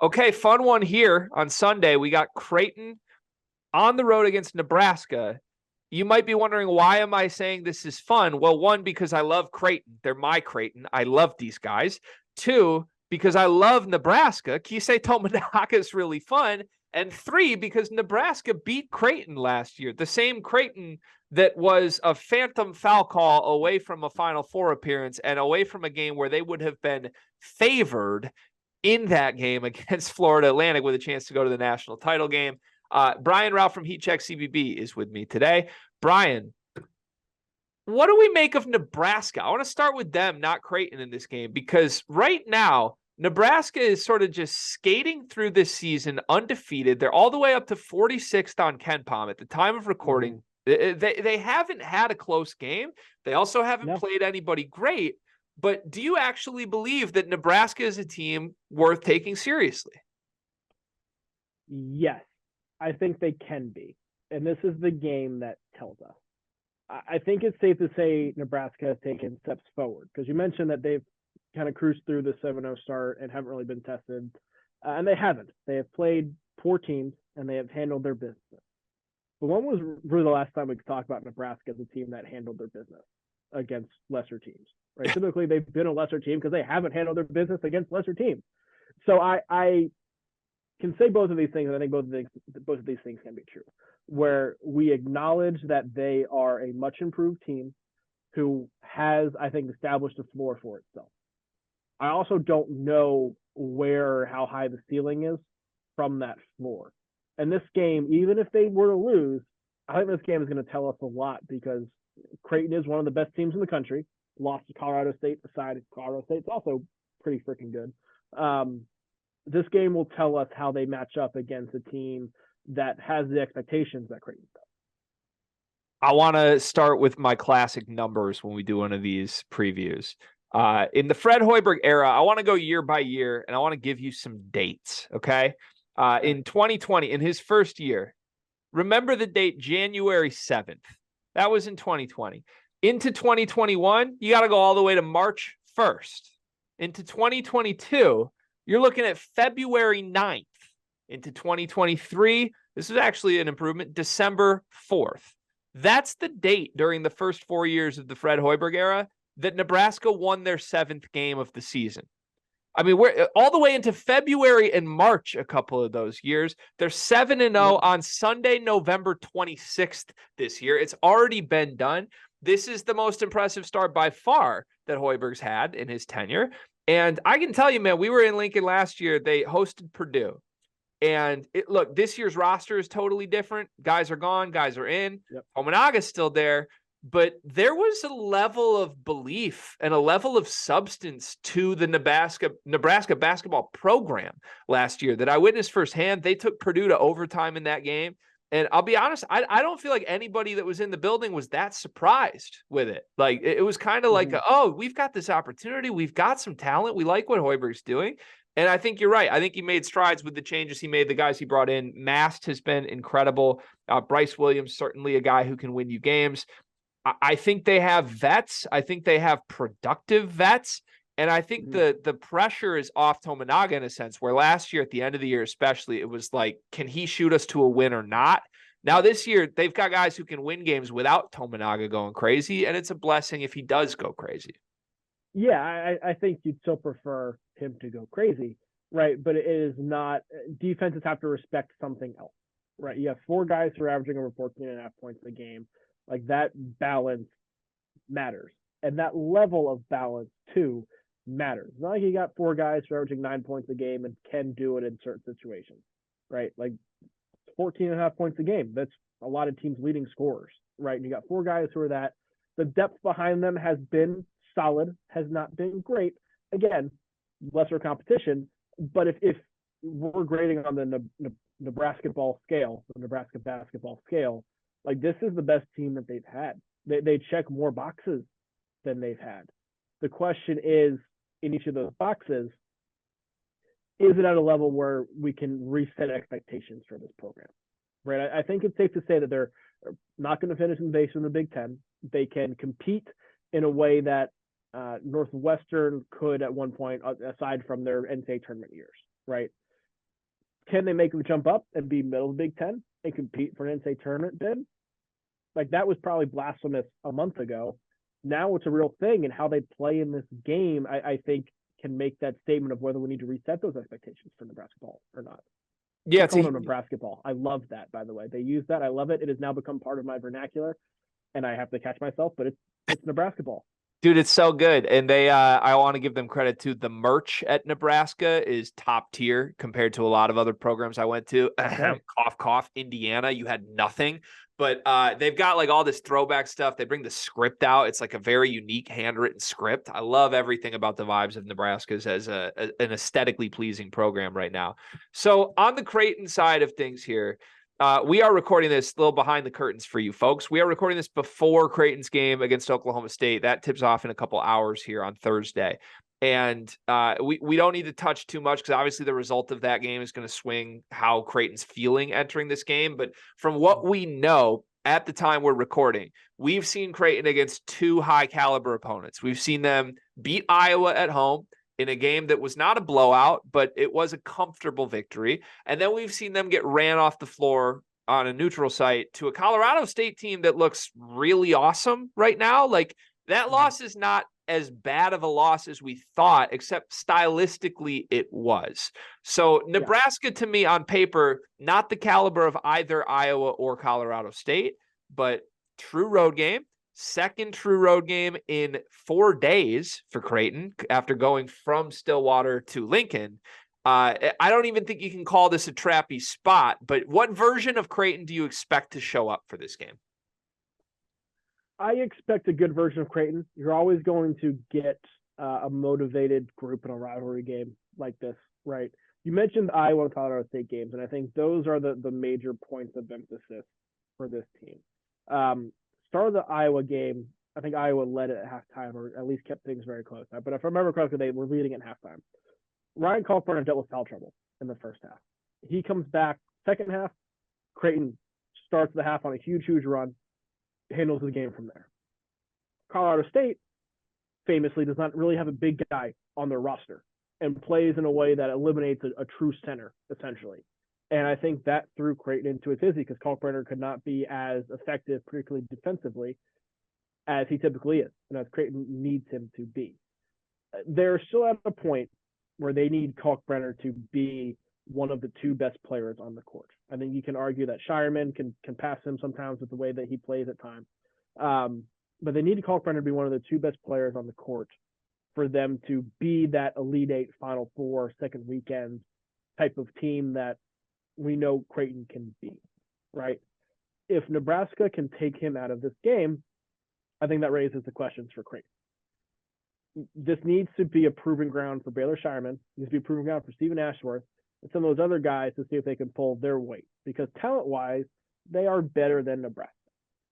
Okay, fun one here on Sunday. We got Creighton on the road against Nebraska. You might be wondering, why am I saying this is fun? Well, one, because I love Creighton. They're my Creighton. I love these guys. Two, because I love Nebraska. Keisei Tominaga is really fun. And three, because Nebraska beat Creighton last year. The same Creighton that was a phantom foul call away from a Final Four appearance and away from a game where they would have been favored in that game against Florida Atlantic with a chance to go to the national title game. Brian Rauf from Heat Check CBB is with me today. Brian, what do we make of Nebraska? I want to start with them, not Creighton, in this game, because right now, Nebraska is sort of just skating through this season undefeated. They're all the way up to 46th on KenPom at the time of recording. They haven't had a close game. They also haven't played anybody great. But do you actually believe that Nebraska is a team worth taking seriously? Yes, I think they can be. And this is the game that tells us. I think it's safe to say Nebraska has taken steps forward, because you mentioned that they've kind of cruised through the 7-0 start and haven't really been tested. And they haven't. They have played poor teams and they have handled their business. But when was really the last time we could talk about Nebraska as a team that handled their business against lesser teams? Right? Typically, they've been a lesser team because they haven't handled their business against lesser teams. So I can say both of these things, and I think both of these things can be true, where we acknowledge that they are a much improved team who has, I think, established a floor for itself. I also don't know where or how high the ceiling is from that floor. And this game, even if they were to lose, I think this game is going to tell us a lot, because Creighton is one of the best teams in the country. Lost to Colorado State, aside Colorado State's also pretty freaking good. This game will tell us how they match up against a team that has the expectations that Creighton does. I want to start with my classic numbers when we do one of these previews. In the Fred Hoiberg era, I want to go year by year, and I want to give you some dates, okay? In 2020, in his first year, remember the date January 7th. That was in 2020. Into 2021, you got to go all the way to March 1st. Into 2022, you're looking at February 9th. Into 2023, this is actually an improvement, December 4th. That's the date during the first 4 years of the Fred Hoiberg era that Nebraska won their 7th game of the season. I mean, we're all the way into February and March a couple of those years. They're 7-0 on Sunday, November 26th this year. It's already been done. This is the most impressive start by far that Hoiberg's had in his tenure. And I can tell you, man, we were in Lincoln last year. They hosted Purdue. And look, this year's roster is totally different. Guys are gone. Guys are in. Tominaga's still there. But there was a level of belief and a level of substance to the Nebraska basketball program last year that I witnessed firsthand. They took Purdue to overtime in that game. And I'll be honest, I don't feel like anybody that was in the building was that surprised with it. Like, it was kind of like, oh, we've got this opportunity. We've got some talent. We like what Hoiberg's doing. And I think you're right. I think he made strides with the changes he made, the guys he brought in. Mast has been incredible. Bryce Williams, certainly a guy who can win you games. I think they have vets. I think they have productive vets. And I think the pressure is off Tominaga in a sense, where last year at the end of the year especially, it was like, can he shoot us to a win or not? Now this year, they've got guys who can win games without Tominaga going crazy, and it's a blessing if he does go crazy. Yeah, I think you'd still prefer him to go crazy, right? But it is not – defenses have to respect something else, right? You have 4 guys who are averaging over 14.5 points a game. Like, that balance matters. And that level of balance, too, matters. It's not like you got 4 guys who are averaging 9 points a game and can do it in certain situations, right? Like, 14.5 points a game. That's a lot of teams' leading scorers, right? And you got 4 guys who are that. The depth behind them has been solid, has not been great. Again, lesser competition. But if we're grading on the Nebraska basketball scale, like, this is the best team that they've had. They check more boxes than they've had. The question is, in each of those boxes, is it at a level where we can reset expectations for this program? Right? I think it's safe to say that they're not going to finish in the base in the Big Ten. They can compete in a way that Northwestern could at one point, aside from their NCAA tournament years, right? Can they make them jump up and be middle of the Big Ten and compete for an NCAA tournament bid? Like, that was probably blasphemous a month ago. Now it's a real thing, and how they play in this game, I think, can make that statement of whether we need to reset those expectations for Nebraska ball or not. Yeah, Calling them Nebraska ball. I love that, by the way. They use that. I love it. It has now become part of my vernacular, and I have to catch myself, but it's Nebraska ball. dude, it's so good. And they I want to give them credit too. The merch at Nebraska is top tier compared to a lot of other programs I went to. Okay. Cough, cough. Indiana, you had nothing. But they've got like all this throwback stuff. They bring the script out. It's like a very unique handwritten script. I love everything about the vibes of Nebraska's as an aesthetically pleasing program right now. So on the Creighton side of things here, we are recording this a little behind the curtains for you folks. We are recording this before Creighton's game against Oklahoma State. That tips off in a couple hours here on Thursday. And we don't need to touch too much because obviously the result of that game is going to swing how Creighton's feeling entering this game. But from what we know at the time we're recording, we've seen Creighton against two high caliber opponents. We've seen them beat Iowa at home in a game that was not a blowout, but it was a comfortable victory. And then we've seen them get ran off the floor on a neutral site to a Colorado State team that looks really awesome right now. Like, that loss is not as bad of a loss as we thought, except stylistically it was. So Nebraska, to me, on paper, not the caliber of either Iowa or Colorado State, but true road game. Second true road game in 4 days for Creighton after going from Stillwater to Lincoln. I don't even think you can call this a trappy spot, but what version of Creighton do you expect to show up for this game? I expect a good version of Creighton. You're always going to get a motivated group in a rivalry game like this, right? You mentioned the Iowa and Colorado State games, and I think those are the major points of emphasis for this team. Start of the Iowa game, I think Iowa led it at halftime, or at least kept things very close. But if I remember correctly, they were leading at halftime. Ryan Kalkbrenner dealt with foul trouble in the first half. He comes back second half. Creighton starts the half on a huge run, handles the game from there. Colorado State famously does not really have a big guy on their roster and plays in a way that eliminates a true center, essentially. And I think that threw Creighton into a tizzy because Kalkbrenner could not be as effective, particularly defensively, as he typically is, and as Creighton needs him to be. They're still at a point where they need Kalkbrenner to be one of the two best players on the court. I think you can argue that Shireman can pass him sometimes with the way that he plays at times. But they need Kalkbrenner to be one of the two best players on the court for them to be that Elite Eight, Final Four, second weekend type of team that we know Creighton can be, right? If Nebraska can take him out of this game, I think that raises the questions for Creighton. This needs to be a proving ground for Baylor Shireman. It needs to be a proving ground for Stephen Ashworth and some of those other guys to see if they can pull their weight. Because talent-wise, they are better than Nebraska.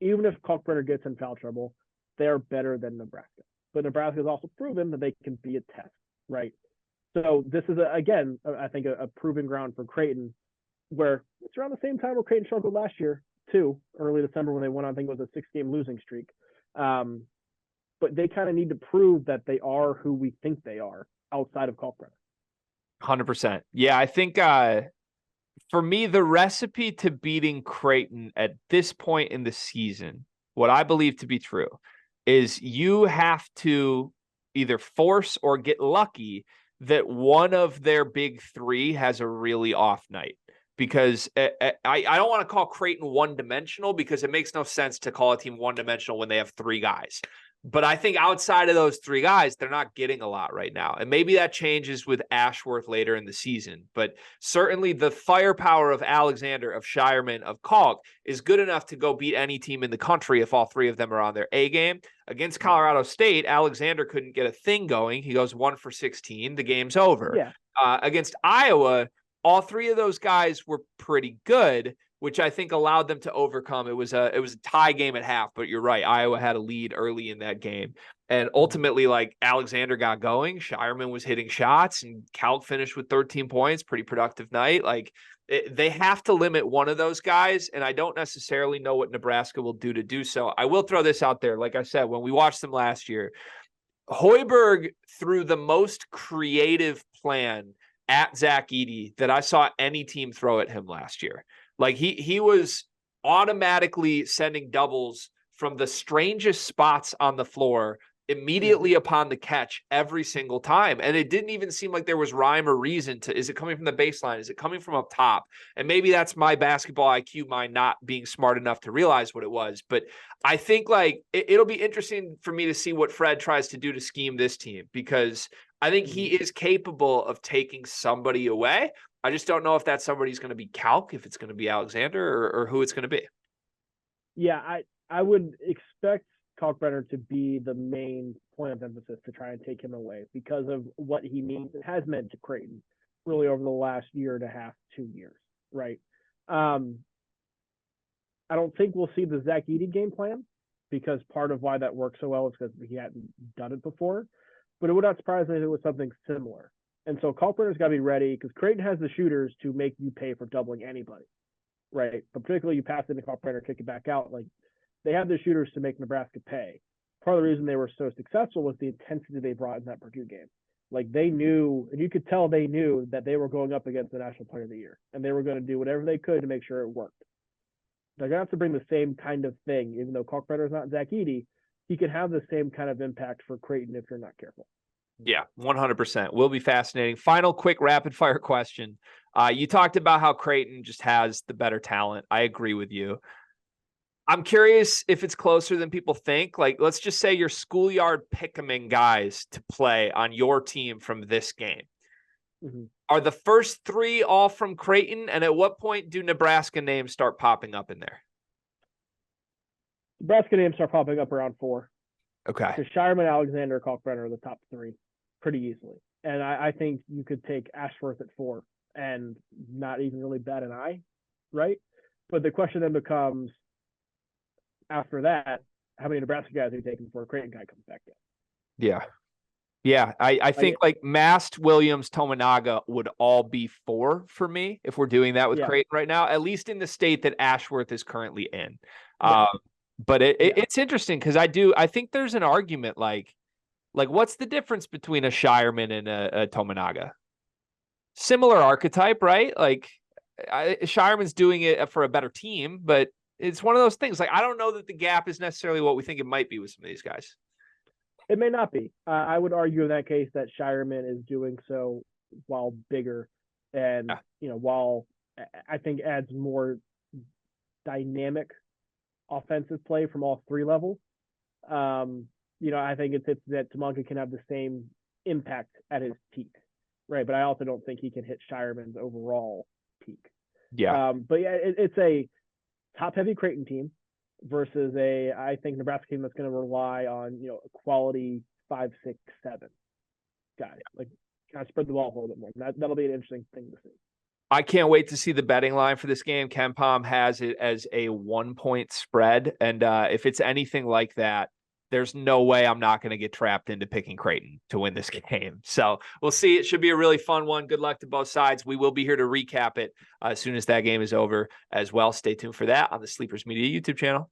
Even if Kalkbrenner gets in foul trouble, they are better than Nebraska. But Nebraska has also proven that they can be a test, right? So this is, again, I think a proving ground for Creighton, where it's around the same time where Creighton struggled last year, too, early December when they went on, I think it was a 6-game losing streak. But they kind of need to prove that they are who we think they are outside of Kalkbrenner. 100%. Yeah, I think for me, the recipe to beating Creighton at this point in the season, what I believe to be true, is you have to either force or get lucky that one of their big three has a really off night. Because I don't want to call Creighton one-dimensional because it makes no sense to call a team one-dimensional when they have three guys. But I think outside of those three guys, they're not getting a lot right now. And maybe that changes with Ashworth later in the season. But certainly the firepower of Alexander, of Shireman, of Kalk is good enough to go beat any team in the country if all three of them are on their A game. Against Colorado State, Alexander couldn't get a thing going. He goes 1 for 16. The game's over. Yeah. Against Iowa, all three of those guys were pretty good, which I think allowed them to overcome. It was a tie game at half, but you're right. Iowa had a lead early in that game. And ultimately, like, Alexander got going. Shireman was hitting shots, and Kalk finished with 13 points. Pretty productive night. Like, they have to limit one of those guys, and I don't necessarily know what Nebraska will do so. I will throw this out there. Like I said, when we watched them last year, Hoiberg threw the most creative plan at Zach Edey that I saw any team throw at him last year. Like he was automatically sending doubles from the strangest spots on the floor immediately upon the catch every single time. And it didn't even seem like there was rhyme or reason to, is it coming from the baseline? Is it coming from up top? And maybe that's my basketball IQ mind not being smart enough to realize what it was. But I think like it'll be interesting for me to see what Fred tries to do to scheme this team, because I think he is capable of taking somebody away. I just don't know if that somebody's going to be Calc, if it's going to be Alexander, or who it's going to be. Yeah, I would expect Kalkbrenner to be the main point of emphasis to try and take him away because of what he means and has meant to Creighton really over the last year and a half, 2 years, right? I don't think we'll see the Zach Edey game plan, because part of why that worked so well is because he hadn't done it before. But it would not surprise me if it was something similar. And so Kalkbrenner's got to be ready, because Creighton has the shooters to make you pay for doubling anybody, right? But particularly you pass it to Kalkbrenner, kick it back out, like they have the shooters to make Nebraska pay. Part of the reason they were so successful was the intensity they brought in that Purdue game. Like they knew, and you could tell they knew that they were going up against the National Player of the Year, and they were going to do whatever they could to make sure it worked. They're going to have to bring the same kind of thing, even though Kalkbrenner is not Zach Edey, he can have the same kind of impact for Creighton if you're not careful. Yeah, 100%. Will be fascinating. Final quick rapid fire question. You talked about how Creighton just has the better talent. I agree with you. I'm curious if it's closer than people think. Like, let's just say your schoolyard pick'em guys to play on your team from this game. Are the first 3 all from Creighton? And at what point do Nebraska names start popping up in there? Nebraska names start popping up around 4. Okay. Because Shireman, Alexander, Kalkbrenner are the top 3 pretty easily. And I think you could take Ashworth at 4 and not even really bat an eye, right? But the question then becomes, after that, how many Nebraska guys are you taking before a Creighton guy comes back in? Yeah. Yeah, I think like Mast, Williams, Tominaga would all be 4 for me if we're doing that with Creighton right now, at least in the state that Ashworth is currently in. But it's interesting because I think there's an argument like what's the difference between a Shireman and a Tominaga? Similar archetype, right? Like Shireman's doing it for a better team, but it's one of those things. Like I don't know that the gap is necessarily what we think it might be with some of these guys. It may not be. I would argue in that case that Shireman is doing so while bigger, and while I think adds more dynamic offensive play from all 3 levels. I think it's that Tamanka can have the same impact at his peak, right? But I also don't think he can hit Shireman's overall peak. Yeah. But yeah, it's a top-heavy Creighton team versus I think Nebraska team that's going to rely on a quality 5, 6, 7 guys. Like kind of spread the ball a little bit more. That'll be an interesting thing to see. I can't wait to see the betting line for this game. KenPom has it as a 1-point spread, and if it's anything like that, there's no way I'm not going to get trapped into picking Creighton to win this game. So we'll see. It should be a really fun one. Good luck to both sides. We will be here to recap it as soon as that game is over as well. Stay tuned for that on the Sleepers Media YouTube channel.